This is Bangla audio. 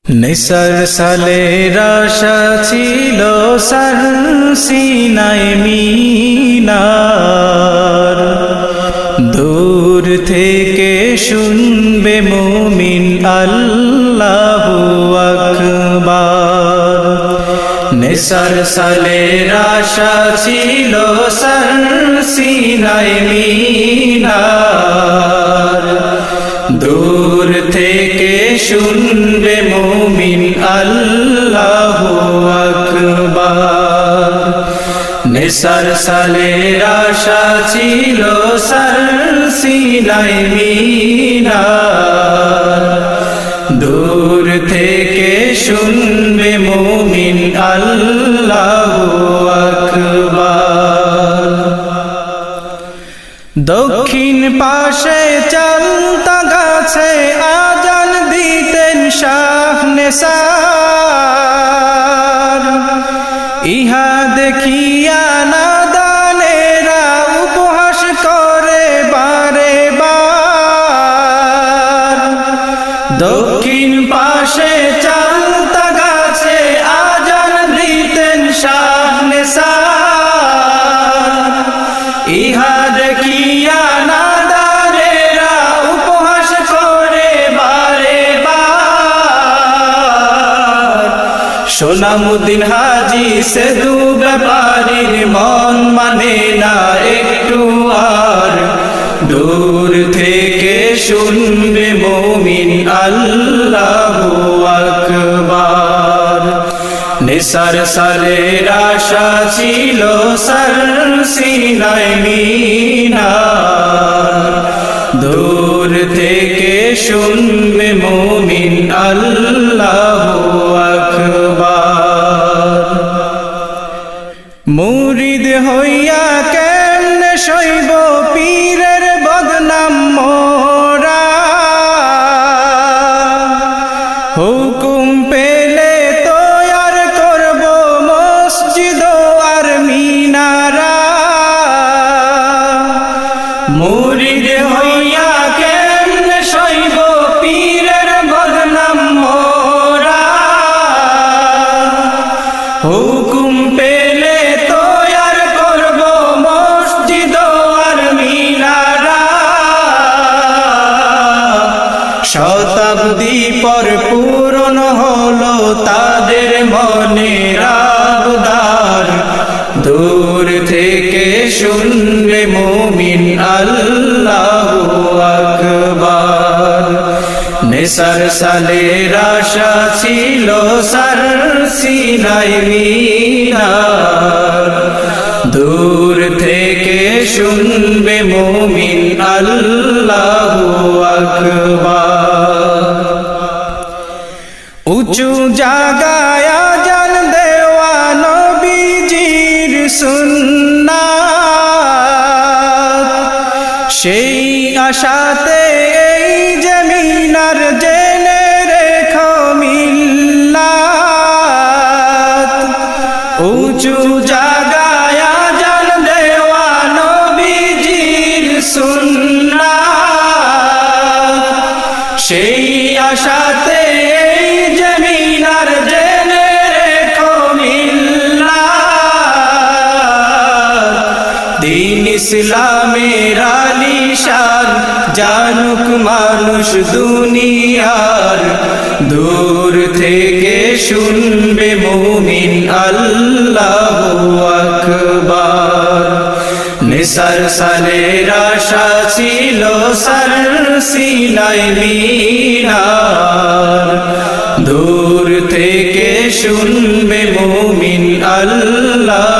নিসার সালের আশা ছিল সার সিনাই মিনার, দূর থেকে শুনবে মুমিন আল্লাহু আকবার। নিসার সালের আশা ছিল সার সিনাই মিনার, দূর থেকে শুনবে মুমিন আল্লাহু আকবার। নিসার সালের আশা ছিল সার সিনাই মিনার, দূর থেকে শুনবে মুমিন আল্লাহু আকবার। দক্ষিণ পাশে চালতা গাছে আজান দিতেন শাহ নেসার, ইহা দেখিয়া নাদানেরা উপহাস করে বারে বার। দক্ষিণ পাশে চালতা গাছে আজান দিতেন শাহ নেসার, ইহা দেখিয়া নাদানেরা উপহাস করে বারে বার। সোনামুদ্দিন হাজি সেদু ব্যাপারীর মন মানে না একটু আর, দূর থেকে শুনবে মুমিন আল্লাহু আকবার। নিসার সালের আশা ছিল সার সিনাই মিনার, দূর থেকে শুনবে মুমিন আল্লাহু আকবার। মুরিদ হইয়া কেমনে সইব পীরের বদনাম মোরা, হুকুম পেলে তৈয়ার করব মসজিদ আর মিনারা। মুরিদ হইয়া কেমনে সইব পীরের বদনাম মোরা, হুকুম পেলে তৈয়ার করব মসজিদ আর মিনারা। শতাব্দী পর পূরণ হলো তাদের মনের আবদার, দূর থেকে শুনবে মুমিন আল্লাহু আকবার। নিসার সালের আশা ছিল সার সিনাই মিনার, দূর থেকে শুনবে মুমিন আল্লাহু আকবার। উঁচু জায়গায় আজান দেওয়া নবীজির সুন্নাত, সেই আশাতে এই যে মিনার জেনে রেখো মিল্লাত। উঁচু জায়গায় আজান দেওয়া নবীজির সুন্নাত, সেই আশাতে এই যে মিনার জেনে রেখো মিল্লাত। দ্বীন ইসলামের আলিশান জানুক মানুষ দুনিয়ার, দূর থেকে শুনবে মুমিন আল্লাহু আকবার। নিসার সালের আশা ছিল সার সিনাই মিনার, দূর থেকে শুনবে মুমিন আল্লাহ